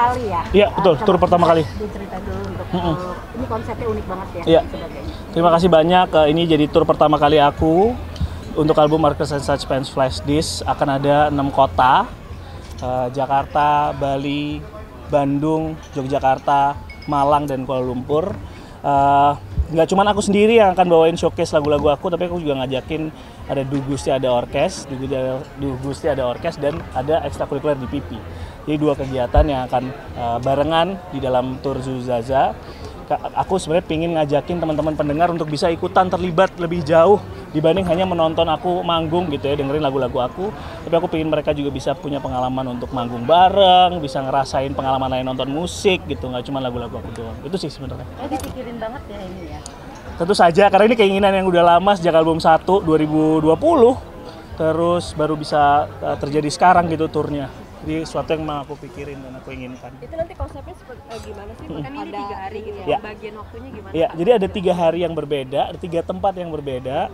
kali ya? Iya, betul, tour pertama kali. Dicerita dulu untuk ini konsepnya unik banget ya. Iya. Terima kasih banyak. Ini jadi tour pertama kali aku untuk album Marcus and Suspense Flash Disc. Akan ada 6 kota, Jakarta, Bali, Bandung, Yogyakarta, Malang, dan Kuala Lumpur. Nggak cuma aku sendiri yang akan bawain showcase lagu-lagu aku, tapi aku juga ngajakin ada Dugusti ada orkes, Dugusti ada orkes, dan ada ekstrakurikuler di PP. Jadi 2 kegiatan yang akan barengan di dalam tour Zuzaza. Aku sebenarnya pingin ngajakin teman-teman pendengar untuk bisa ikutan terlibat lebih jauh dibanding hanya menonton aku manggung gitu ya, dengerin lagu-lagu aku. Tapi aku pingin mereka juga bisa punya pengalaman untuk manggung bareng, bisa ngerasain pengalaman lain nonton musik gitu, nggak cuma lagu-lagu aku doang. Itu sih sebenarnya. Dipikirin banget ya ini ya. Tentu saja, karena ini keinginan yang udah lama sejak album 1 2020, terus baru bisa terjadi sekarang gitu turnya. Jadi sesuatu yang mau aku pikirin dan aku inginkan. Itu nanti konsepnya gimana sih? Kan ini 3 hari gitu ya. Bagian waktunya gimana? Ya, jadi ada 3 hari yang berbeda, ada 3 tempat yang berbeda.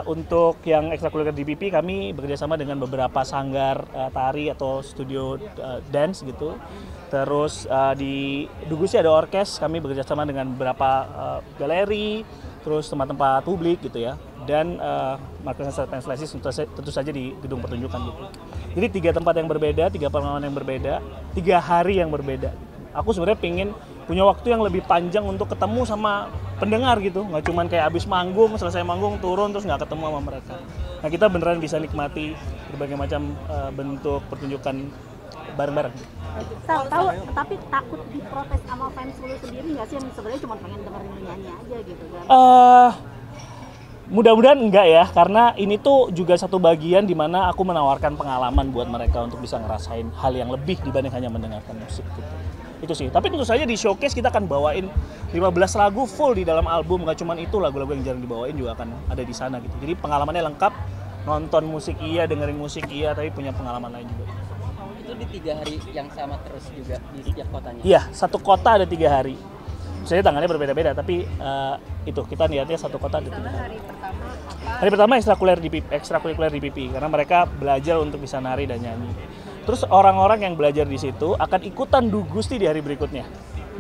Untuk yang ekstrakurikuler di PP kami bekerjasama dengan beberapa sanggar tari atau studio dance gitu. Terus di Dugusti ada orkes, kami bekerjasama dengan beberapa galeri, terus tempat-tempat publik gitu ya. Dan Marcus and Suspense Flash Disc tentu saja di gedung pertunjukan gitu. Jadi 3 tempat yang berbeda, 3 pengalaman yang berbeda, 3 hari yang berbeda. Aku sebenarnya pingin punya waktu yang lebih panjang untuk ketemu sama pendengar gitu. Nggak cuman kayak abis manggung, selesai manggung, turun, terus nggak ketemu sama mereka. Nah, kita beneran bisa nikmati berbagai macam bentuk pertunjukan bareng-bareng. Tahu, tapi takut diprotes sama fans lu sendiri nggak sih, yang sebenarnya cuma pengen dengerin nyanyi aja gitu kan? Mudah-mudahan enggak ya, karena ini tuh juga satu bagian di mana aku menawarkan pengalaman buat mereka untuk bisa ngerasain hal yang lebih dibanding hanya mendengarkan musik gitu. Itu sih. Tapi tentu saja di showcase kita akan bawain 15 lagu full di dalam album, nggak cuman itu, lagu-lagu yang jarang dibawain juga akan ada di sana gitu. Jadi pengalamannya lengkap, nonton musik iya, dengerin musik iya, tapi punya pengalaman lain juga. Itu di 3 hari yang sama terus juga di setiap kotanya? Iya, satu kota ada 3 hari. Saya tanggalnya berbeda-beda, tapi itu kita niatnya satu kota ada 3 hari. Hari pertama ekstrakurikuler di PP, karena mereka belajar untuk bisa nari dan nyanyi. Terus orang-orang yang belajar di situ akan ikutan Dugusti di hari berikutnya.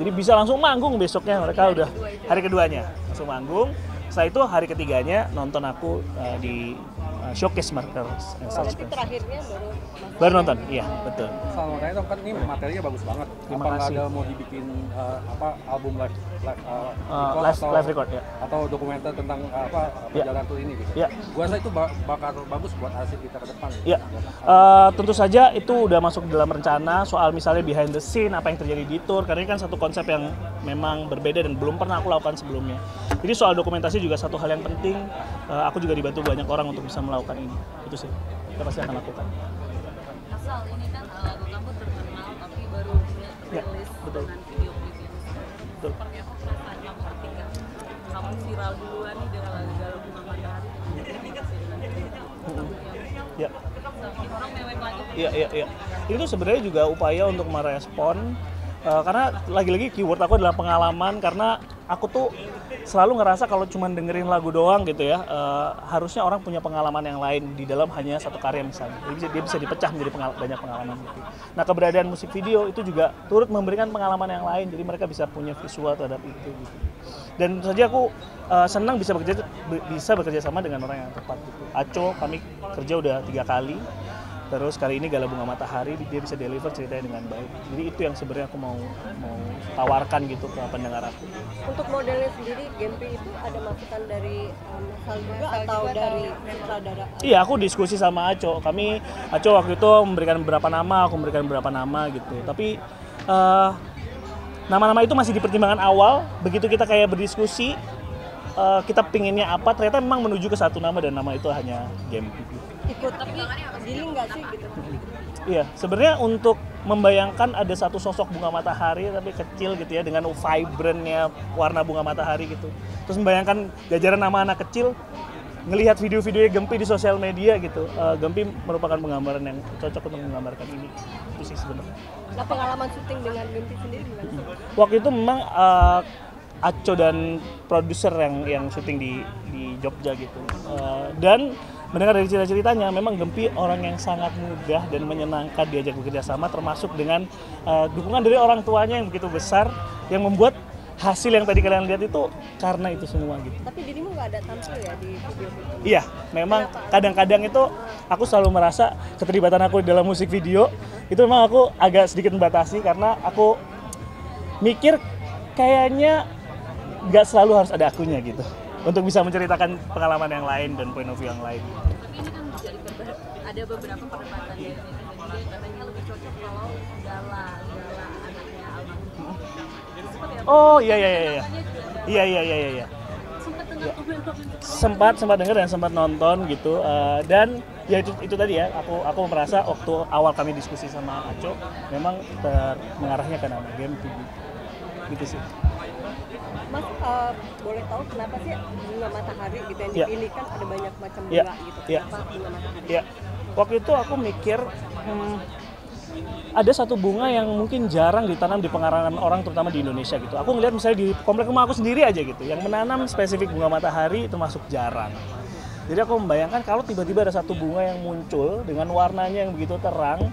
Jadi bisa langsung manggung besoknya, mereka udah hari keduanya langsung manggung. Setelah itu hari ketiganya nonton aku di showcase Marcus and Suspense. Nanti terakhirnya baru nonton, iya betul. Sama tanya dong, kan ini materinya bagus banget. Terima apa kasih. Ada mau dibikin album live record ya. Atau dokumenter tentang perjalanan tour ini gitu. Ya. Gua rasa itu bakal bagus buat arsip kita ke depan. Ya, tentu saja itu udah masuk dalam rencana soal misalnya behind the scene, apa yang terjadi di tour, karena ini kan satu konsep yang memang berbeda dan belum pernah aku lakukan sebelumnya. Jadi soal dokumentasi juga satu hal yang penting. Aku juga dibantu banyak orang untuk bisa melakukan ini. Itu sih, kita pasti akan lakukan. Asal ini kan lagu kamu terkenal tapi baru rilis dengan video klipnya. Seperti apa perasaan kamu ketika kamu viral duluan nih dengan lagu Bunga Matahari Ya. orang mewek lagi. Iya. Itu sebenarnya juga upaya untuk merespon karena lagi-lagi keyword aku adalah pengalaman, karena aku tuh selalu ngerasa kalau cuma dengerin lagu doang gitu ya, harusnya orang punya pengalaman yang lain di dalam hanya satu karya misalnya. Jadi dia bisa dipecah menjadi banyak pengalaman gitu. Nah, keberadaan musik video itu juga turut memberikan pengalaman yang lain, jadi mereka bisa punya visual terhadap itu gitu. Dan tentu saja aku senang bisa bekerja sama dengan orang yang tepat gitu. Aco kami kerja udah 3 kali. Terus kali ini Gala Bunga Matahari, dia bisa deliver ceritanya dengan baik. Jadi itu yang sebenarnya aku mau tawarkan gitu ke pendengar aku. Untuk modelnya sendiri, Gempi itu ada masukan dari Sal juga atau dari sutradara? Iya, aku diskusi sama Aco. Aco waktu itu memberikan beberapa nama, aku memberikan beberapa nama gitu. Tapi nama-nama itu masih di pertimbangan awal. Begitu kita kayak berdiskusi, kita pinginnya apa, ternyata memang menuju ke satu nama dan nama itu hanya Gempi. Ikut tapi dealing nggak sih gitu? Iya, sebenarnya untuk membayangkan ada satu sosok bunga matahari tapi kecil gitu ya, dengan vibrantnya warna bunga matahari gitu. Terus membayangkan jajaran nama anak kecil, ngelihat video-videonya Gempi di sosial media gitu. Gempi merupakan penggambaran yang cocok untuk menggambarkan ini. Itu sih sebenarnya. Nah, pengalaman syuting dengan Gempi sendiri gimana sih? Waktu itu memang Aco dan produser yang syuting di Jogja gitu. Dan mendengar dari cerita-ceritanya, memang Gempi orang yang sangat mudah dan menyenangkan diajak bekerja sama, termasuk dengan dukungan dari orang tuanya yang begitu besar, yang membuat hasil yang tadi kalian lihat itu karena itu semua gitu. Tapi dirimu nggak ada tampil ya di video itu? Iya, memang kadang-kadang itu aku selalu merasa keterlibatan aku dalam musik video itu memang aku agak sedikit membatasi karena aku mikir kayaknya nggak selalu harus ada akunya gitu untuk bisa menceritakan pengalaman yang lain dan point of view yang lain. Tapi ini kan jadi ada beberapa perdebatan dari netizen juga yang katanya lebih cocok kalau Gala anaknya almarhum. Seperti apa? Oh iya. Iya. Sempat dengar komen-komen Sempat dengar dan sempat nonton gitu. Dan ya itu tadi ya, aku merasa waktu awal kami diskusi sama Aco memang mengarahnya ke nama Gempi gitu sih. Mas boleh tahu kenapa sih bunga matahari gitu yang Iya. dipilih, kan ada banyak macam bunga Iya. gitu. Iya. Kenapa bunga matahari? Ya, waktu itu aku mikir ada satu bunga yang mungkin jarang ditanam di pengarangan orang terutama di Indonesia gitu. Aku ngeliat misalnya di komplek rumah aku sendiri aja gitu, yang menanam spesifik bunga matahari termasuk jarang. Jadi aku membayangkan kalau tiba-tiba ada satu bunga yang muncul dengan warnanya yang begitu terang,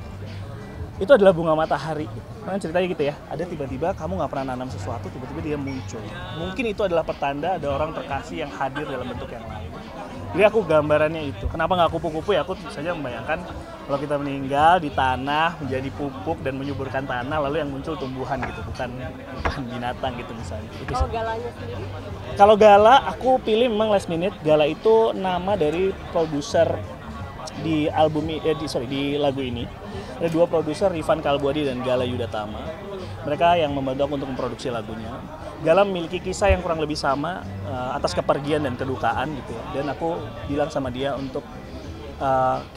itu adalah bunga matahari. Karena ceritanya gitu ya, ada tiba-tiba kamu nggak pernah nanam sesuatu, tiba-tiba dia muncul. Mungkin itu adalah pertanda ada orang terkasih yang hadir dalam bentuk yang lain. Jadi aku gambarannya itu. Kenapa nggak kupu-kupu ya? Aku saja membayangkan kalau kita meninggal di tanah menjadi pupuk dan menyuburkan tanah, lalu yang muncul tumbuhan gitu, bukan binatang gitu misalnya. Itu Kalau sih. galanya sendiri? Kalau Gala, aku pilih memang last minute. Gala itu nama dari produser di album di lagu ini. Ada dua produser, Rifan Kalbuadi dan Gala Yudatama. Mereka yang membantu aku untuk memproduksi lagunya. Gala memiliki kisah yang kurang lebih sama atas kepergian dan kedukaan gitu ya. Dan aku bilang sama dia untuk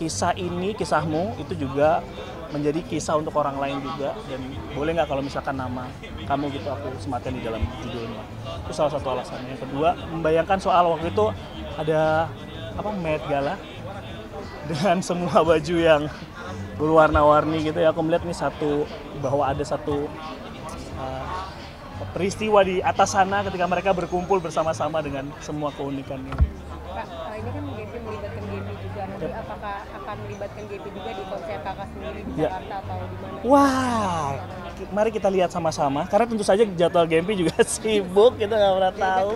kisah ini, kisahmu itu juga menjadi kisah untuk orang lain juga, dan boleh nggak kalau misalkan nama kamu gitu aku sematkan di dalam judulnya. Itu salah satu alasannya. Yang kedua, membayangkan soal waktu itu ada Met Gala dengan semua baju yang berwarna-warni gitu ya. Aku melihat nih bahwa ada satu peristiwa di atas sana ketika mereka berkumpul bersama-sama dengan semua keunikannya. Kak, ini kan Gempi melibatkan Gempi juga. Nanti apakah akan melibatkan Gempi juga di konser kakak sendiri di Ya. Jakarta atau di mana? Wah, mari kita lihat sama-sama. Karena tentu saja jadwal Gempi juga sibuk, kita nggak pernah tahu.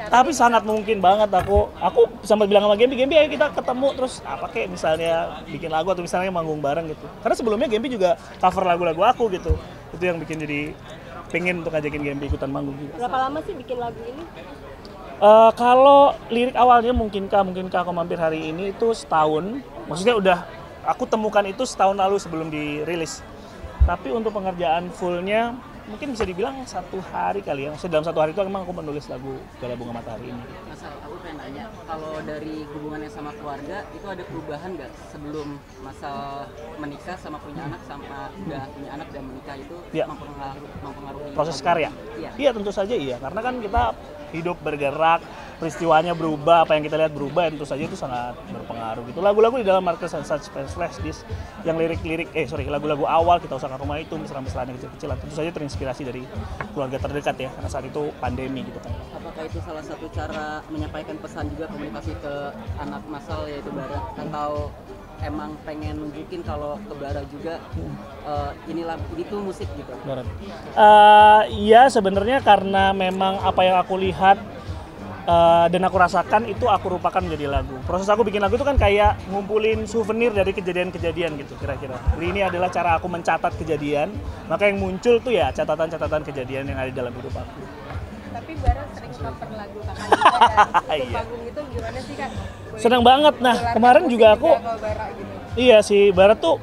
Tapi sangat mungkin banget aku sempat bilang sama Gempi, ayo kita ketemu terus kayak misalnya bikin lagu atau misalnya manggung bareng gitu. Karena sebelumnya Gempi juga cover lagu-lagu aku gitu. Itu yang bikin jadi pengen untuk ngajakin Gempi ikutan manggung juga. Berapa lama sih bikin lagu ini? Kalau lirik awalnya mungkinkah aku mampir hari ini itu setahun. Maksudnya udah aku temukan itu setahun lalu sebelum dirilis. Tapi untuk pengerjaan fullnya mungkin bisa dibilang 1 hari kali ya. Maksudnya dalam 1 hari itu memang aku menulis lagu Gala Bunga Matahari ini. Masal, aku pengen nanya, kalau dari hubungannya sama keluarga itu ada perubahan nggak sebelum Masal menikah sama punya anak sama udah punya anak dan menikah itu Ya. mempengaruhi Proses lagu? karya? Iya. Iya tentu saja iya. Karena kan kita hidup bergerak, peristiwanya berubah, apa yang kita lihat berubah, tentu saja itu sangat berpengaruh gitu. Lagu-lagu di dalam Marcus and Such Flash Disk yang lagu-lagu awal Kita Usahakan Rumah Itu, mesra-mesraan yang kecil-kecilan, tentu saja terinspirasi dari keluarga terdekat ya, karena saat itu pandemi gitu kan. Apakah itu salah satu cara menyampaikan pesan juga komunikasi ke anak Masal yaitu Bara, atau emang pengen nunjukin kalau ke Bara juga ini tuh musik gitu? Barat. Iya sebenarnya karena memang apa yang aku lihat dan aku rasakan itu aku rupakan menjadi lagu. Proses aku bikin lagu itu kan kayak ngumpulin souvenir dari kejadian-kejadian gitu kira-kira. Jadi ini adalah cara aku mencatat kejadian, maka yang muncul tuh ya catatan-catatan kejadian yang ada di dalam hidup aku. Tapi Bara sering cover lagu kakak juga dan Iya. panggung itu gimana sih Kak? Senang banget. Nah kemarin juga aku, Bara gitu. iya si Barat tuh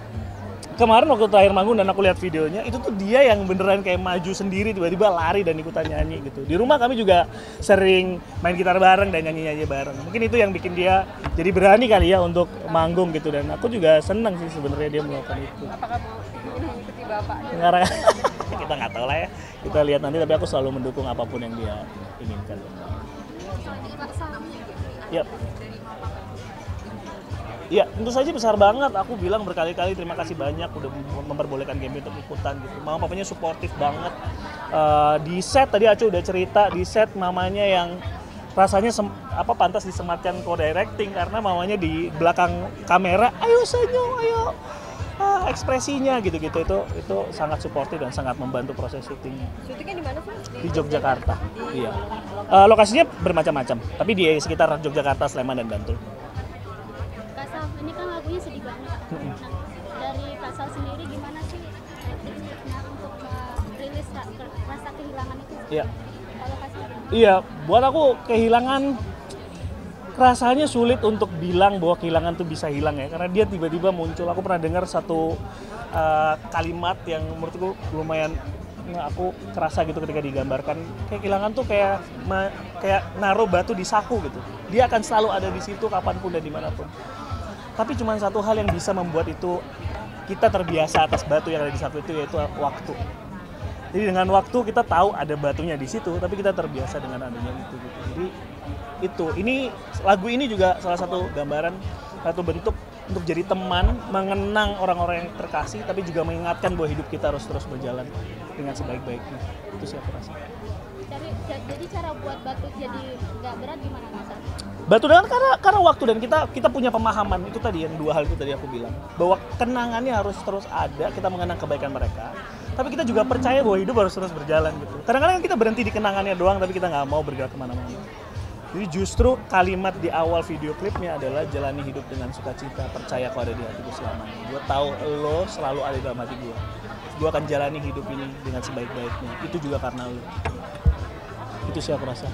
kemarin waktu terakhir manggung dan aku lihat videonya, itu tuh dia yang beneran kayak maju sendiri, tiba-tiba lari dan ikutan nyanyi gitu. Di rumah kami juga sering main gitar bareng dan nyanyi-nyanyi bareng. Mungkin itu yang bikin dia jadi berani kali ya untuk manggung gitu, dan aku juga seneng sih sebenarnya dia melakukan itu. Apakah mau mengikuti Bapak? Sekarang kita nggak tahu lah ya, kita lihat nanti, tapi aku selalu mendukung apapun yang dia inginkan. Yap. Ya, tentu saja besar banget. Aku bilang berkali-kali terima kasih banyak udah memperbolehkan Gempi untuk ikutan gitu. Mama papanya suportif banget. Di set tadi Acu udah cerita, di set mamanya yang rasanya pantas disematkan co-directing karena mamanya di belakang kamera, ayo senyum, ayo ekspresinya gitu-gitu itu sangat suportif dan sangat membantu proses syutingnya. Syutingnya di mana sih? Di Yogyakarta. Iya. Lokasinya bermacam-macam, tapi di sekitar Yogyakarta, Sleman dan Bantul. Kak Sal, ini kan lagunya sedih banget. Nah, dari Kak Sal sendiri gimana sih tekniknya untuk rilis rasa kehilangan itu? Iya. Kalau Kak Sal? Iya, buat aku kehilangan rasanya sulit untuk bilang bahwa kehilangan tuh bisa hilang ya, karena dia tiba-tiba muncul. Aku pernah dengar satu kalimat yang menurutku lumayan aku kerasa gitu ketika digambarkan. Kayak kehilangan tuh kayak naruh batu di saku gitu. Dia akan selalu ada di situ kapanpun dan dimanapun. Tapi cuma satu hal yang bisa membuat itu kita terbiasa atas batu yang ada di saku itu, yaitu waktu. Jadi dengan waktu kita tahu ada batunya di situ, tapi kita terbiasa dengan adanya itu gitu. Jadi ini lagu ini juga salah satu gambaran, satu bentuk untuk jadi teman, mengenang orang-orang yang terkasih, tapi juga mengingatkan bahwa hidup kita harus terus berjalan dengan sebaik-baiknya. Itu sih aku rasa. Jadi cara buat batu jadi nggak berat gimana Kak Sal? Batu dengan karena waktu, dan kita punya pemahaman itu tadi, yang dua hal itu tadi aku bilang, bahwa kenangannya harus terus ada, kita mengenang kebaikan mereka, tapi kita juga percaya bahwa hidup harus terus berjalan gitu. Kadang-kadang kita berhenti di kenangannya doang, tapi kita nggak mau bergerak kemana-mana. Jadi justru kalimat di awal video klipnya adalah jalani hidup dengan sukacita, percaya kau ada di hatiku selamanya. Gue tahu lo selalu ada dalam hati gue. Gue akan jalani hidup ini dengan sebaik-baiknya. Itu juga karena lo. Itu sih aku rasa.